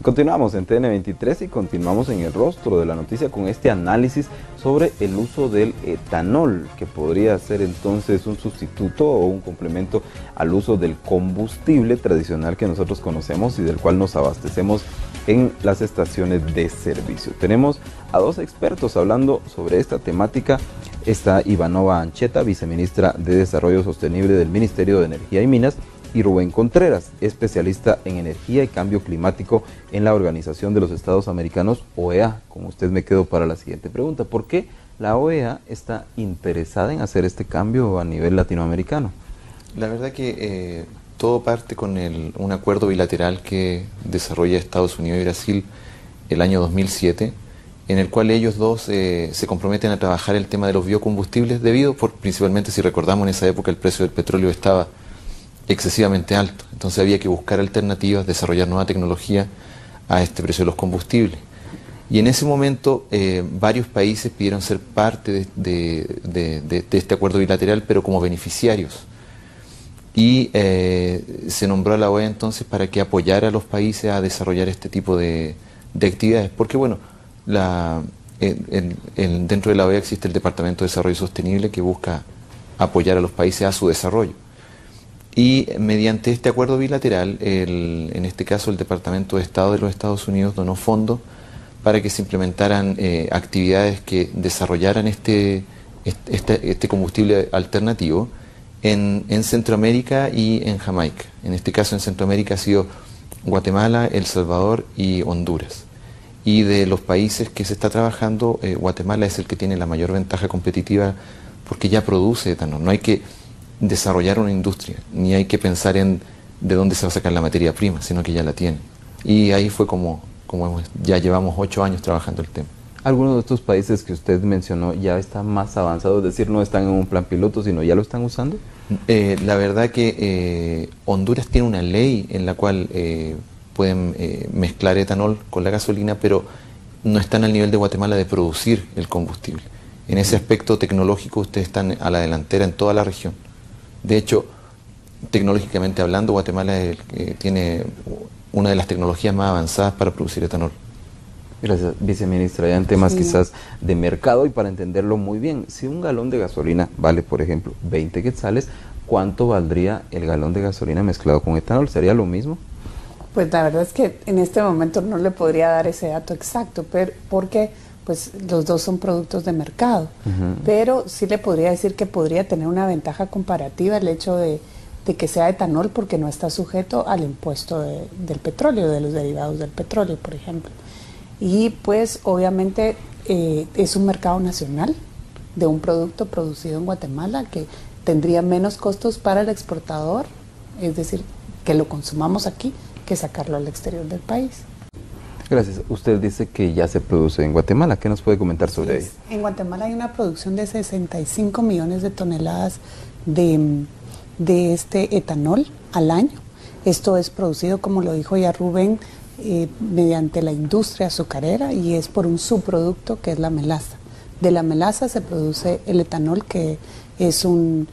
Continuamos en TN23 y continuamos en el rostro de la noticia con este análisis sobre el uso del etanol, que podría ser entonces un sustituto o un complemento al uso del combustible tradicional que nosotros conocemos y del cual nos abastecemos en las estaciones de servicio. Tenemos a dos expertos hablando sobre esta temática. Está Ivanova Ancheta, viceministra de Desarrollo Sostenible del Ministerio de Energía y Minas, y Rubén Contreras, especialista en energía y cambio climático en la Organización de los Estados Americanos, OEA. Con usted me quedo para la siguiente pregunta. ¿Por qué la OEA está interesada en hacer este cambio a nivel latinoamericano? La verdad que todo parte con un acuerdo bilateral que desarrolla Estados Unidos y Brasil el año 2007, en el cual ellos dos se comprometen a trabajar el tema de los biocombustibles principalmente, si recordamos, en esa época el precio del petróleo estaba excesivamente alto, entonces había que buscar alternativas, desarrollar nueva tecnología a este precio de los combustibles. Y en ese momento varios países pidieron ser parte de este acuerdo bilateral, pero como beneficiarios. Y se nombró a la OEA entonces para que apoyara a los países a desarrollar este tipo de actividades, porque bueno, dentro de la OEA existe el Departamento de Desarrollo Sostenible que busca apoyar a los países a su desarrollo. Y mediante este acuerdo bilateral, en este caso el Departamento de Estado de los Estados Unidos donó fondos para que se implementaran actividades que desarrollaran este combustible alternativo en Centroamérica y en Jamaica. En este caso en Centroamérica ha sido Guatemala, El Salvador y Honduras. Y de los países que se está trabajando, Guatemala es el que tiene la mayor ventaja competitiva porque ya produce etanol. No hay que desarrollar una industria, ni hay que pensar en de dónde se va a sacar la materia prima, sino que ya la tiene. Y ahí fue como ya llevamos 8 años trabajando el tema. ¿Algunos de estos países que usted mencionó ya están más avanzados? Es decir, no están en un plan piloto, sino ya lo están usando. La verdad que Honduras tiene una ley en la cual pueden mezclar etanol con la gasolina, pero no están al nivel de Guatemala de producir el combustible. En ese aspecto tecnológico ustedes están a la delantera en toda la región. De hecho, tecnológicamente hablando, Guatemala tiene una de las tecnologías más avanzadas para producir etanol. Gracias, viceministra. Ya en temas quizás de mercado y para entenderlo muy bien, si un galón de gasolina vale, por ejemplo, 20 quetzales, ¿cuánto valdría el galón de gasolina mezclado con etanol? ¿Sería lo mismo? Pues la verdad es que en este momento no le podría dar ese dato exacto, pero porque pues los dos son productos de mercado, pero sí le podría decir que podría tener una ventaja comparativa el hecho de que sea etanol porque no está sujeto al impuesto del petróleo, de los derivados del petróleo, por ejemplo. Y pues obviamente es un mercado nacional de un producto producido en Guatemala que tendría menos costos para el exportador, es decir, que lo consumamos aquí, que sacarlo al exterior del país. Gracias. Usted dice que ya se produce en Guatemala. ¿Qué nos puede comentar sobre ello? En Guatemala hay una producción de 65 millones de toneladas de este etanol al año. Esto es producido, como lo dijo ya Rubén, mediante la industria azucarera y es por un subproducto que es la melaza. De la melaza se produce el etanol, que es un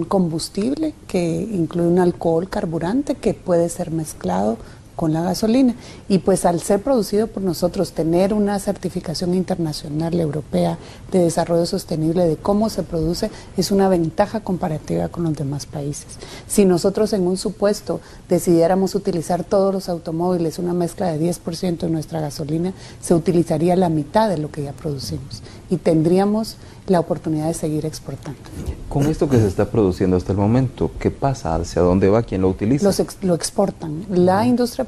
combustible que incluye un alcohol carburante que puede ser mezclado con la gasolina. Y pues al ser producido por nosotros, tener una certificación internacional europea de desarrollo sostenible de cómo se produce, es una ventaja comparativa con los demás países. Si nosotros en un supuesto decidiéramos utilizar todos los automóviles, una mezcla de 10% de nuestra gasolina, se utilizaría la mitad de lo que ya producimos y tendríamos la oportunidad de seguir exportando. Con esto que se está produciendo hasta el momento, ¿qué pasa? ¿Hacia dónde va? ¿Quién lo utiliza? Lo exportan. La industria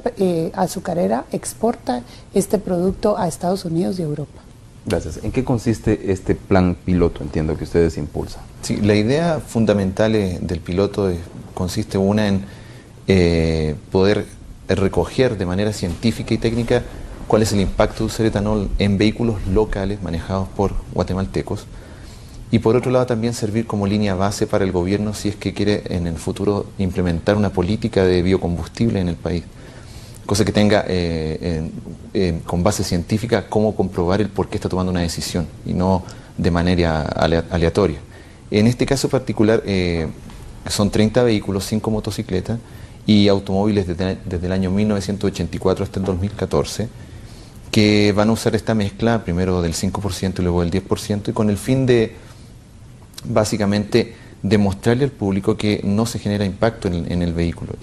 azucarera exporta este producto a Estados Unidos y Europa. Gracias. ¿En qué consiste este plan piloto? Entiendo que ustedes impulsan. Sí, la idea fundamental del piloto consiste en poder recoger de manera científica y técnica cuál es el impacto de usar etanol en vehículos locales manejados por guatemaltecos. Y por otro lado también servir como línea base para el gobierno si es que quiere en el futuro implementar una política de biocombustible en el país. Cosa que tenga con base científica cómo comprobar el por qué está tomando una decisión y no de manera aleatoria. En este caso particular son 30 vehículos, 5 motocicletas y automóviles desde el año 1984 hasta el 2014, que van a usar esta mezcla, primero del 5% y luego del 10%, y con el fin de, básicamente, demostrarle al público que no se genera impacto en el vehículo.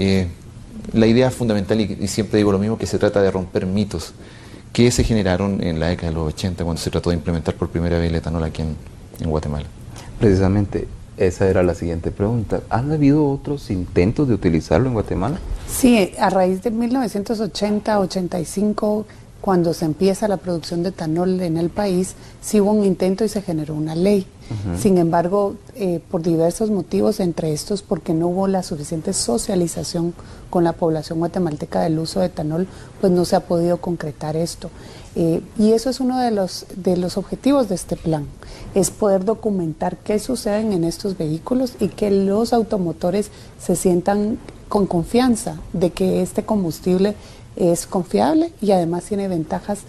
La idea fundamental, y siempre digo lo mismo, que se trata de romper mitos que se generaron en la década de los 80, cuando se trató de implementar por primera vez el etanol aquí en Guatemala. Precisamente, esa era la siguiente pregunta. ¿Han habido otros intentos de utilizarlo en Guatemala? Sí, a raíz de 1980-85, cuando se empieza la producción de etanol en el país, sí hubo un intento y se generó una ley. Sin embargo, por diversos motivos, entre estos porque no hubo la suficiente socialización con la población guatemalteca del uso de etanol, pues no se ha podido concretar esto. Y eso es uno de los objetivos de este plan, es poder documentar qué sucede en estos vehículos y que los automotores se sientan con confianza de que este combustible es confiable y además tiene ventajas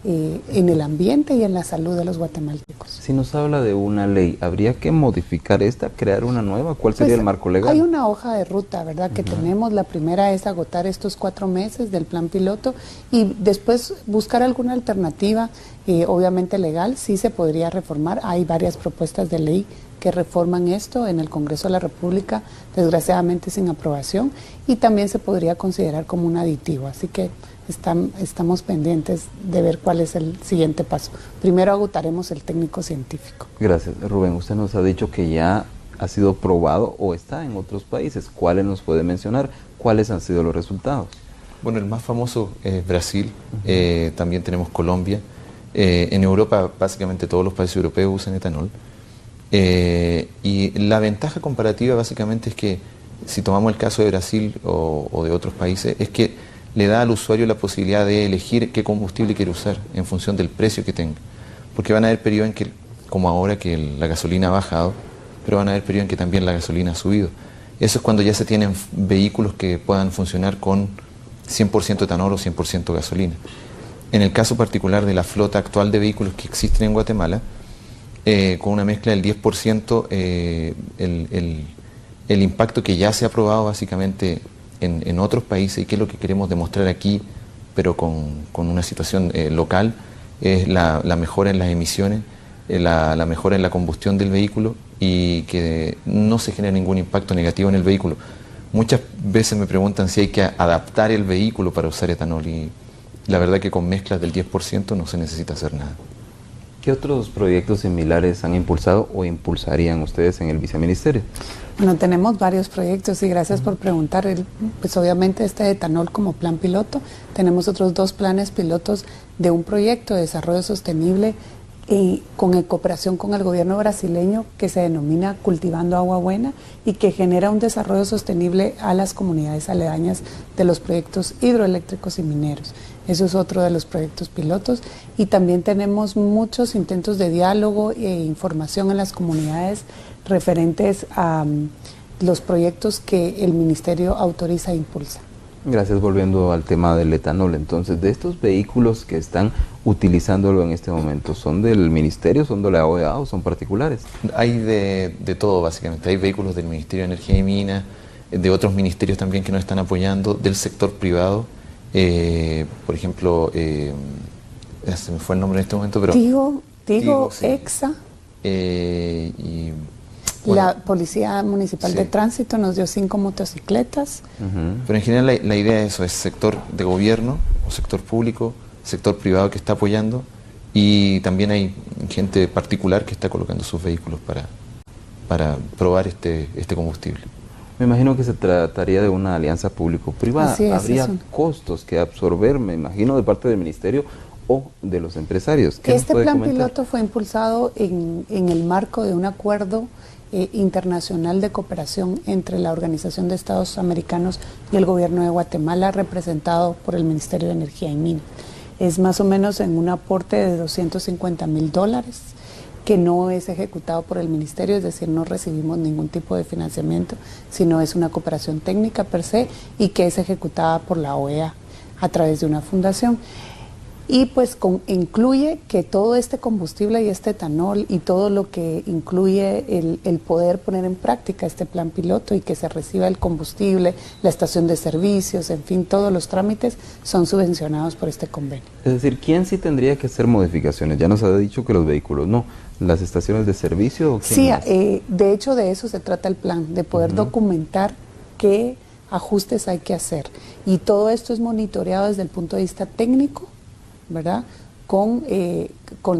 en el ambiente y en la salud de los guatemaltecos. Si nos habla de una ley, ¿habría que modificar esta, crear una nueva? ¿Cuál sería el marco legal? Hay una hoja de ruta, ¿verdad?, que tenemos. La primera es agotar estos 4 meses del plan piloto y después buscar alguna alternativa, obviamente legal. Sí se podría reformar. Hay varias propuestas de ley que reforman esto en el Congreso de la República, desgraciadamente sin aprobación, y también se podría considerar como un aditivo. Así que estamos pendientes de ver cuál es el siguiente paso. Primero agotaremos el técnico científico. Gracias. Rubén, usted nos ha dicho que ya ha sido probado o está en otros países. ¿Cuáles nos puede mencionar? ¿Cuáles han sido los resultados? Bueno, el más famoso es Brasil, también tenemos Colombia. En Europa, básicamente todos los países europeos usan etanol. Y la ventaja comparativa básicamente es que, si tomamos el caso de Brasil o de otros países, es que le da al usuario la posibilidad de elegir qué combustible quiere usar en función del precio que tenga. Porque van a haber periodos en que, como ahora que la gasolina ha bajado, pero van a haber periodos en que también la gasolina ha subido. Eso es cuando ya se tienen vehículos que puedan funcionar con 100% etanol o 100% gasolina. En el caso particular de la flota actual de vehículos que existen en Guatemala, con una mezcla del 10%, el impacto que ya se ha probado básicamente en otros países, y que es lo que queremos demostrar aquí, pero con una situación local, es la mejora en las emisiones, la mejora en la combustión del vehículo, y que no se genera ningún impacto negativo en el vehículo. Muchas veces me preguntan si hay que adaptar el vehículo para usar etanol, y la verdad que con mezclas del 10% no se necesita hacer nada. ¿Qué otros proyectos similares han impulsado o impulsarían ustedes en el viceministerio? Bueno, tenemos varios proyectos y gracias por preguntar. Pues obviamente este etanol como plan piloto. Tenemos otros 2 planes pilotos de un proyecto de desarrollo sostenible en cooperación con el gobierno brasileño, que se denomina Cultivando Agua Buena, y que genera un desarrollo sostenible a las comunidades aledañas de los proyectos hidroeléctricos y mineros. Eso es otro de los proyectos pilotos, y también tenemos muchos intentos de diálogo e información en las comunidades referentes a los proyectos que el Ministerio autoriza e impulsa. Gracias. Volviendo al tema del etanol, entonces, de estos vehículos que están utilizándolo en este momento, ¿son del Ministerio, son de la OEA o son particulares? Hay de todo básicamente. Hay vehículos del Ministerio de Energía y Minas, de otros ministerios también que nos están apoyando, del sector privado. Por ejemplo, se me fue el nombre en este momento, pero Tigo, sí. EXA, bueno, la Policía Municipal sí. de Tránsito nos dio 5 motocicletas. Pero en general la idea es eso, es sector de gobierno, o sector público, sector privado que está apoyando, y también hay gente particular que está colocando sus vehículos para probar este combustible. Me imagino que se trataría de una alianza público-privada. ¿Habría costos que absorber, me imagino, de parte del Ministerio o de los empresarios? Este plan piloto fue impulsado en el marco de un acuerdo internacional de cooperación entre la Organización de Estados Americanos y el Gobierno de Guatemala, representado por el Ministerio de Energía y Minas. Es más o menos en un aporte de $250,000 que no es ejecutado por el Ministerio, es decir, no recibimos ningún tipo de financiamiento, sino es una cooperación técnica per se, y que es ejecutada por la OEA a través de una fundación. Y pues incluye que todo este combustible y este etanol y todo lo que incluye el poder poner en práctica este plan piloto y que se reciba el combustible, la estación de servicios, en fin, todos los trámites son subvencionados por este convenio. Es decir, ¿quién sí tendría que hacer modificaciones? Ya nos ha dicho que los vehículos, no. ¿Las estaciones de servicio? Sí, de hecho de eso se trata el plan, de poder documentar qué ajustes hay que hacer. Y todo esto es monitoreado desde el punto de vista técnico, ¿verdad? Con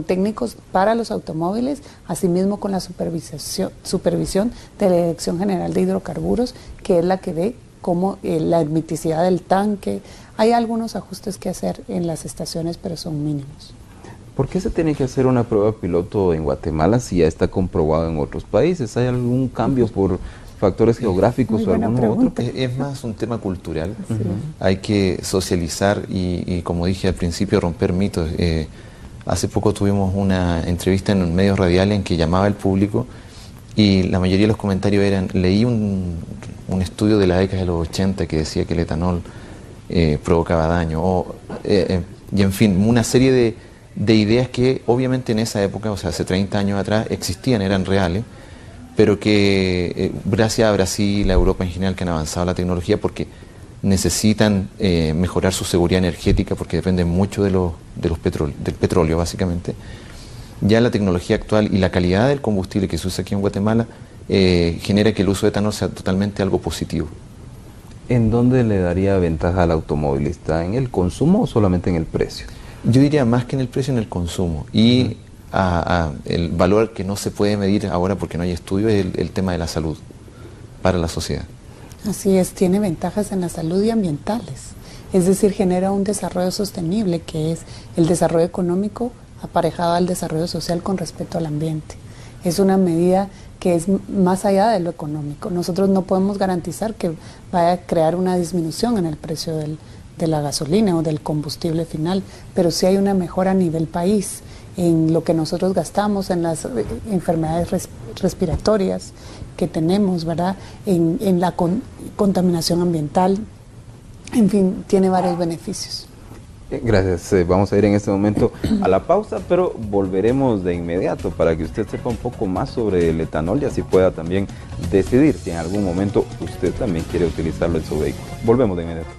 técnicos para los automóviles, asimismo con la supervisión de la Dirección General de Hidrocarburos, que es la que ve cómo la hermeticidad del tanque. Hay algunos ajustes que hacer en las estaciones, pero son mínimos. ¿Por qué se tiene que hacer una prueba piloto en Guatemala si ya está comprobado en otros países? ¿Hay algún cambio por factores geográficos o alguno otro? Es más un tema cultural. Hay que socializar y como dije al principio, romper mitos. Hace poco tuvimos una entrevista en medios radiales en que llamaba el público y la mayoría de los comentarios eran: leí un estudio de la década de los 80 que decía que el etanol provocaba daño, y en fin, una serie de ideas que obviamente en esa época, o sea, hace 30 años atrás, existían, eran reales, pero que gracias a Brasil, a Europa en general, que han avanzado la tecnología porque necesitan mejorar su seguridad energética porque dependen mucho del petróleo básicamente. Ya la tecnología actual y la calidad del combustible que se usa aquí en Guatemala genera que el uso de etanol sea totalmente algo positivo. ¿En dónde le daría ventaja al automovilista? ¿En el consumo o solamente en el precio? Yo diría más que en el precio, en el consumo. Y el valor que no se puede medir ahora porque no hay estudio es el tema de la salud para la sociedad. Así es, tiene ventajas en la salud y ambientales. Es decir, genera un desarrollo sostenible, que es el desarrollo económico aparejado al desarrollo social con respeto al ambiente. Es una medida que es más allá de lo económico. Nosotros no podemos garantizar que vaya a crear una disminución en el precio de la gasolina o del combustible final, pero sí hay una mejora a nivel país en lo que nosotros gastamos, en las enfermedades respiratorias que tenemos, ¿verdad? En la contaminación ambiental, en fin, tiene varios beneficios. Gracias, vamos a ir en este momento a la pausa, pero volveremos de inmediato para que usted sepa un poco más sobre el etanol y así pueda también decidir si en algún momento usted también quiere utilizarlo en su vehículo. Volvemos de inmediato.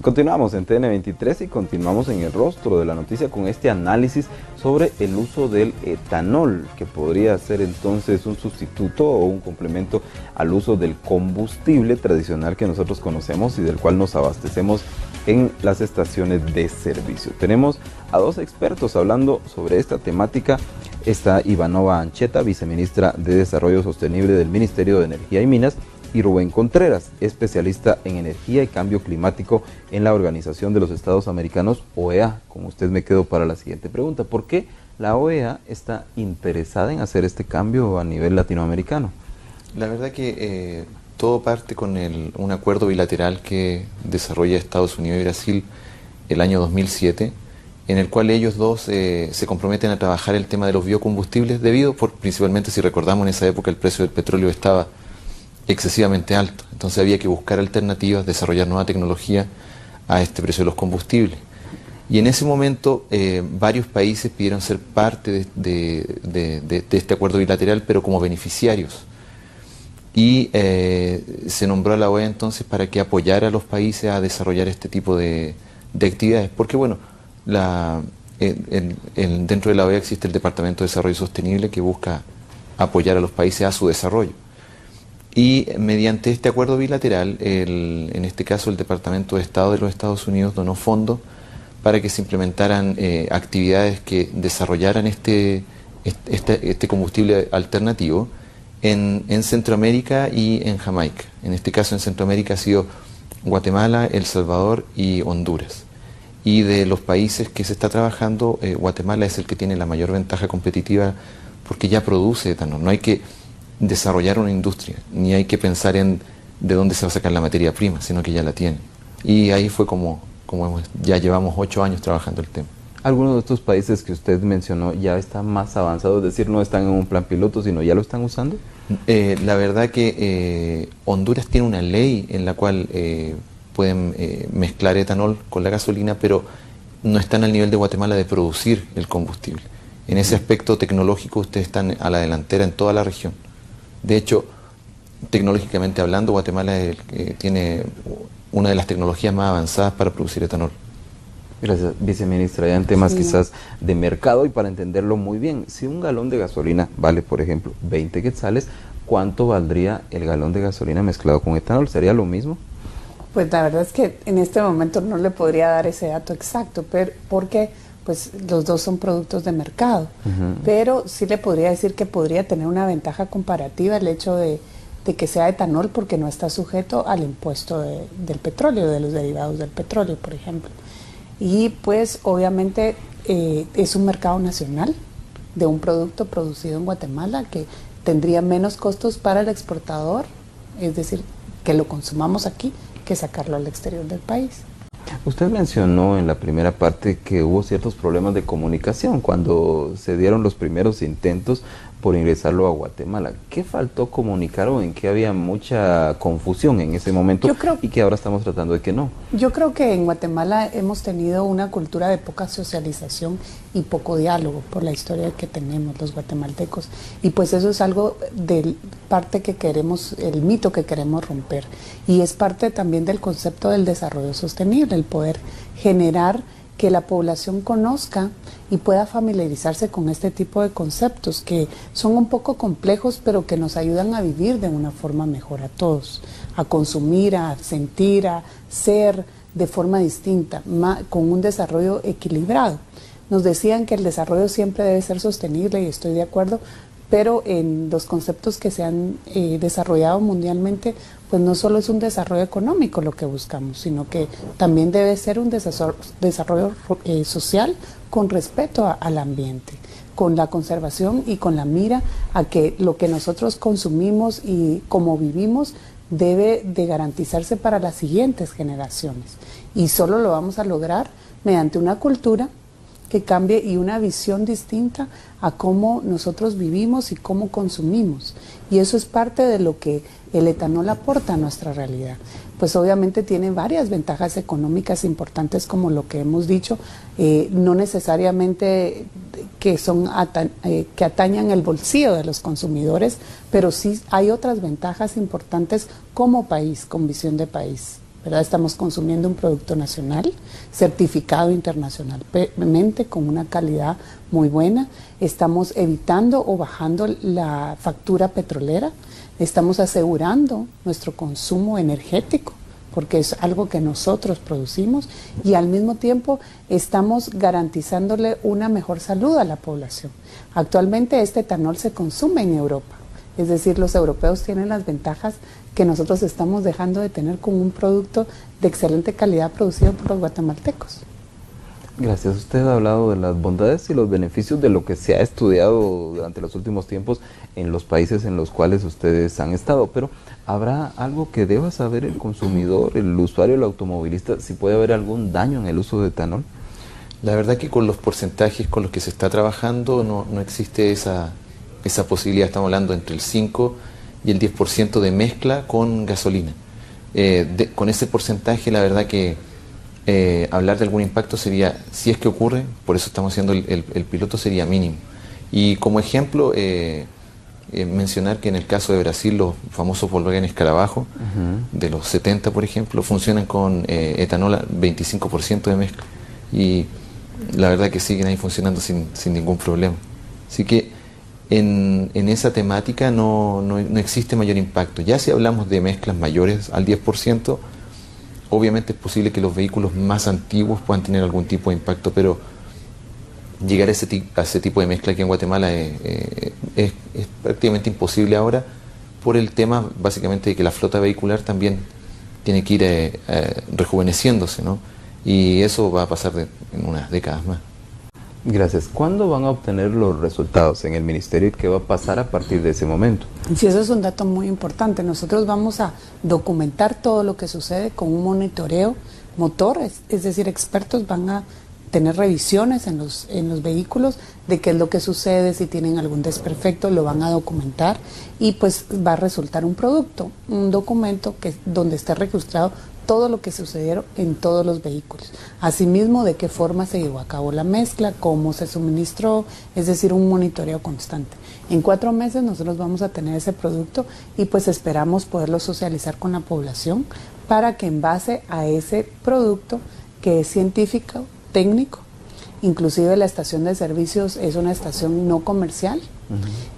Continuamos en TN23 y continuamos en el rostro de la noticia con este análisis sobre el uso del etanol, que podría ser entonces un sustituto o un complemento al uso del combustible tradicional que nosotros conocemos y del cual nos abastecemos en las estaciones de servicio. Tenemos a dos expertos hablando sobre esta temática. Está Ivanova Ancheta, viceministra de Desarrollo Sostenible del Ministerio de Energía y Minas, y Rubén Contreras, especialista en energía y cambio climático en la Organización de los Estados Americanos, OEA. Con usted me quedo para la siguiente pregunta. ¿Por qué la OEA está interesada en hacer este cambio a nivel latinoamericano? La verdad que todo parte con un acuerdo bilateral que desarrolla Estados Unidos y Brasil el año 2007, en el cual ellos dos se comprometen a trabajar el tema de los biocombustibles principalmente, si recordamos, en esa época el precio del petróleo estaba excesivamente alto, entonces había que buscar alternativas, desarrollar nueva tecnología a este precio de los combustibles. Y en ese momento varios países pidieron ser parte de este acuerdo bilateral, pero como beneficiarios. Y se nombró a la OEA entonces para que apoyara a los países a desarrollar este tipo de actividades, porque bueno, dentro de la OEA existe el Departamento de Desarrollo Sostenible que busca apoyar a los países a su desarrollo. Y mediante este acuerdo bilateral, en este caso el Departamento de Estado de los Estados Unidos donó fondos para que se implementaran actividades que desarrollaran este combustible alternativo en Centroamérica y en Jamaica. En este caso en Centroamérica ha sido Guatemala, El Salvador y Honduras. Y de los países que se está trabajando, Guatemala es el que tiene la mayor ventaja competitiva porque ya produce etanol. No hay que desarrollar una industria, ni hay que pensar en de dónde se va a sacar la materia prima, sino que ya la tiene. Y ahí fue como ya llevamos 8 años trabajando el tema. ¿Algunos de estos países que usted mencionó ya están más avanzados? Es decir, no están en un plan piloto, sino ya lo están usando. La verdad que Honduras tiene una ley en la cual pueden mezclar etanol con la gasolina, pero no están al nivel de Guatemala de producir el combustible. En ese aspecto tecnológico ustedes están a la delantera en toda la región. De hecho, tecnológicamente hablando, Guatemala tiene una de las tecnologías más avanzadas para producir etanol. Gracias, viceministra. Ya en temas quizás de mercado y para entenderlo muy bien, si un galón de gasolina vale, por ejemplo, 20 quetzales, ¿cuánto valdría el galón de gasolina mezclado con etanol? ¿Sería lo mismo? Pues la verdad es que en este momento no le podría dar ese dato exacto, pero porque pues los dos son productos de mercado. Pero sí le podría decir que podría tener una ventaja comparativa el hecho de que sea etanol, porque no está sujeto al impuesto del petróleo, de los derivados del petróleo, por ejemplo. Y pues obviamente es un mercado nacional de un producto producido en Guatemala que tendría menos costos para el exportador, es decir, que lo consumamos aquí, que sacarlo al exterior del país. Usted mencionó en la primera parte que hubo ciertos problemas de comunicación cuando se dieron los primeros intentos por ingresarlo a Guatemala. ¿Qué faltó comunicar o en qué había mucha confusión en ese momento y que ahora estamos tratando de que no? Yo creo que en Guatemala hemos tenido una cultura de poca socialización y poco diálogo por la historia que tenemos los guatemaltecos. Y pues eso es algo de parte que queremos, el mito que queremos romper. Y es parte también del concepto del desarrollo sostenible, el poder generar que la población conozca y pueda familiarizarse con este tipo de conceptos que son un poco complejos, pero que nos ayudan a vivir de una forma mejor a todos, a consumir, a sentir, a ser de forma distinta, con un desarrollo equilibrado. Nos decían que el desarrollo siempre debe ser sostenible y estoy de acuerdo, pero en los conceptos que se han desarrollado mundialmente, pues no solo es un desarrollo económico lo que buscamos, sino que también debe ser un desarrollo social con respeto al ambiente, con la conservación y con la mira a que lo que nosotros consumimos y como vivimos debe de garantizarse para las siguientes generaciones. Y solo lo vamos a lograr mediante una cultura que cambie y una visión distinta a cómo nosotros vivimos y cómo consumimos. Y eso es parte de lo que el etanol aporta a nuestra realidad. Pues obviamente tiene varias ventajas económicas importantes, como lo que hemos dicho, no necesariamente que que atañan el bolsillo de los consumidores, pero sí hay otras ventajas importantes como país, con visión de país. ¿Verdad? Estamos consumiendo un producto nacional, certificado internacionalmente, con una calidad muy buena. Estamos evitando o bajando la factura petrolera. Estamos asegurando nuestro consumo energético, porque es algo que nosotros producimos, y al mismo tiempo estamos garantizándole una mejor salud a la población. Actualmente este etanol se consume en Europa. Es decir, los europeos tienen las ventajas que nosotros estamos dejando de tener con un producto de excelente calidad producido por los guatemaltecos. Gracias. Usted ha hablado de las bondades y los beneficios de lo que se ha estudiado durante los últimos tiempos en los países en los cuales ustedes han estado, pero ¿habrá algo que deba saber el consumidor, el usuario, el automovilista, si puede haber algún daño en el uso de etanol? La verdad que con los porcentajes con los que se está trabajando no existe esa posibilidad. Estamos hablando entre el 5 y el 10% de mezcla con gasolina. Con ese porcentaje, la verdad que hablar de algún impacto sería, si es que ocurre, por eso estamos haciendo el piloto, sería mínimo. Y como ejemplo, mencionar que en el caso de Brasil, los famosos Volkswagen Escarabajo, de los 70, por ejemplo, funcionan con etanol a 25% de mezcla. Y la verdad que siguen ahí funcionando sin ningún problema. Así que en esa temática no existe mayor impacto. Ya si hablamos de mezclas mayores al 10%, obviamente es posible que los vehículos más antiguos puedan tener algún tipo de impacto, pero llegar a ese tipo de mezcla aquí en Guatemala es prácticamente imposible ahora, por el tema básicamente de que la flota vehicular también tiene que ir rejuveneciéndose, ¿no? Y eso va a pasar en unas décadas más. Gracias. ¿Cuándo van a obtener los resultados en el ministerio y qué va a pasar a partir de ese momento? Sí, eso es un dato muy importante. Nosotros vamos a documentar todo lo que sucede con un monitoreo motor, es decir, expertos van a tener revisiones en los vehículos de qué es lo que sucede, si tienen algún desperfecto, lo van a documentar y pues va a resultar un producto, un documento donde esté registrado todo lo que sucedieron en todos los vehículos. Asimismo, de qué forma se llevó a cabo la mezcla, cómo se suministró, es decir, un monitoreo constante. En 4 meses nosotros vamos a tener ese producto y pues esperamos poderlo socializar con la población para que en base a ese producto que es científico, técnico, inclusive la estación de servicios es una estación no comercial,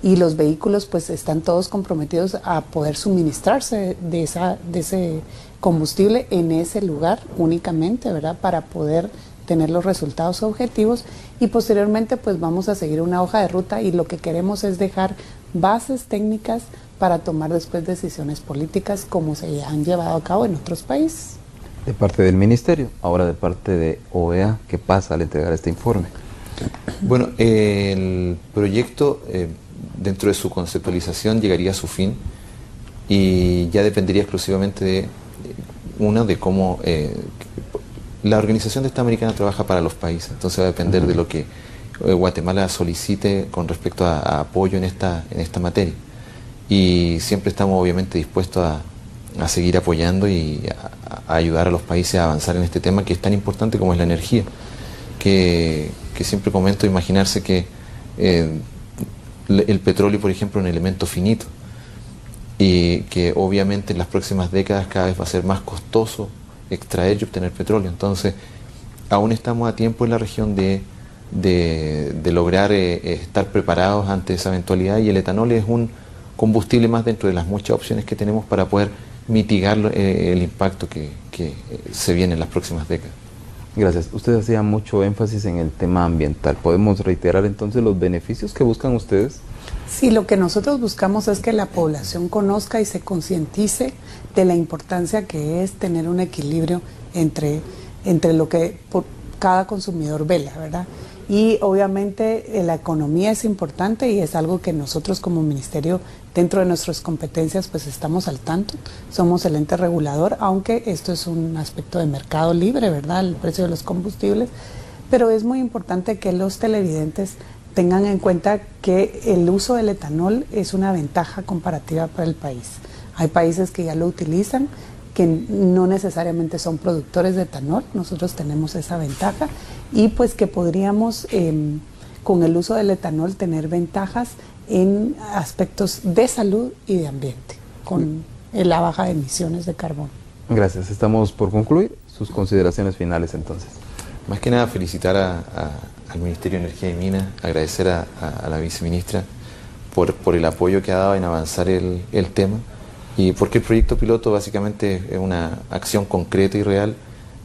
y los vehículos pues están todos comprometidos a poder suministrarse de ese combustible en ese lugar únicamente, ¿verdad? Para poder tener los resultados objetivos, y posteriormente pues vamos a seguir una hoja de ruta, y lo que queremos es dejar bases técnicas para tomar después decisiones políticas como se han llevado a cabo en otros países. De parte del Ministerio, ahora de parte de OEA, ¿qué pasa al entregar este informe? Bueno, el proyecto dentro de su conceptualización llegaría a su fin y ya dependería exclusivamente de cómo la Organización de Estado Americana trabaja para los países, entonces va a depender de lo que Guatemala solicite con respecto a apoyo en esta materia, y siempre estamos obviamente dispuestos a seguir apoyando y a ayudar a los países a avanzar en este tema que es tan importante como es la energía, que siempre comento, imaginarse que el petróleo, por ejemplo, es un elemento finito y que obviamente en las próximas décadas cada vez va a ser más costoso extraer y obtener petróleo. Entonces, aún estamos a tiempo en la región de lograr estar preparados ante esa eventualidad, y el etanol es un combustible más dentro de las muchas opciones que tenemos para poder mitigar el impacto que se viene en las próximas décadas. Gracias. Usted hacía mucho énfasis en el tema ambiental. ¿Podemos reiterar entonces los beneficios que buscan ustedes? Sí, lo que nosotros buscamos es que la población conozca y se concientice de la importancia que es tener un equilibrio entre lo que por cada consumidor vela, ¿verdad? Y obviamente la economía es importante y es algo que nosotros como ministerio, dentro de nuestras competencias, pues estamos al tanto. Somos el ente regulador, aunque esto es un aspecto de mercado libre, ¿verdad? El precio de los combustibles. Pero es muy importante que los televidentes tengan en cuenta que el uso del etanol es una ventaja comparativa para el país. Hay países que ya lo utilizan, que no necesariamente son productores de etanol. Nosotros tenemos esa ventaja, y pues que podríamos con el uso del etanol tener ventajas en aspectos de salud y de ambiente, con la baja de emisiones de carbono. Gracias. Estamos por concluir. Sus consideraciones finales entonces. Más que nada felicitar al Ministerio de Energía y Minas, agradecer a la viceministra por el apoyo que ha dado en avanzar el tema, y porque el proyecto piloto básicamente es una acción concreta y real,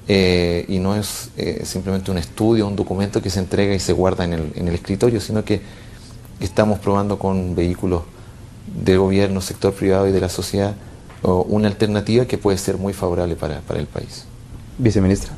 y no es simplemente un estudio, un documento que se entrega y se guarda en el escritorio, sino que estamos probando con vehículos de gobierno, sector privado y de la sociedad una alternativa que puede ser muy favorable para el país. Viceministra.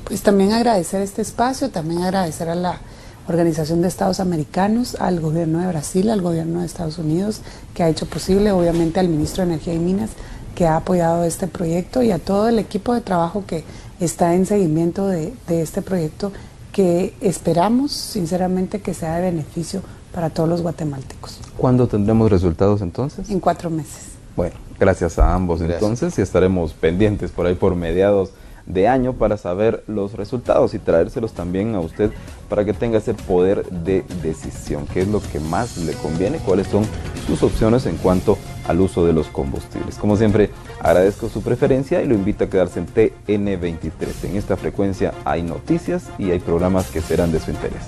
Pues también agradecer este espacio, también agradecer a la Organización de Estados Americanos, al gobierno de Brasil, al gobierno de Estados Unidos, que ha hecho posible, obviamente al ministro de Energía y Minas, que ha apoyado este proyecto, y a todo el equipo de trabajo que está en seguimiento de este proyecto, que esperamos sinceramente que sea de beneficio para todos los guatemaltecos. ¿Cuándo tendremos resultados entonces? En 4 meses. Bueno, gracias a ambos. Gracias. Entonces, y estaremos pendientes por ahí por mediados de año para saber los resultados y traérselos también a usted para que tenga ese poder de decisión, qué es lo que más le conviene, cuáles son sus opciones en cuanto al uso de los combustibles. Como siempre, agradezco su preferencia y lo invito a quedarse en TN23. En esta frecuencia hay noticias y hay programas que serán de su interés.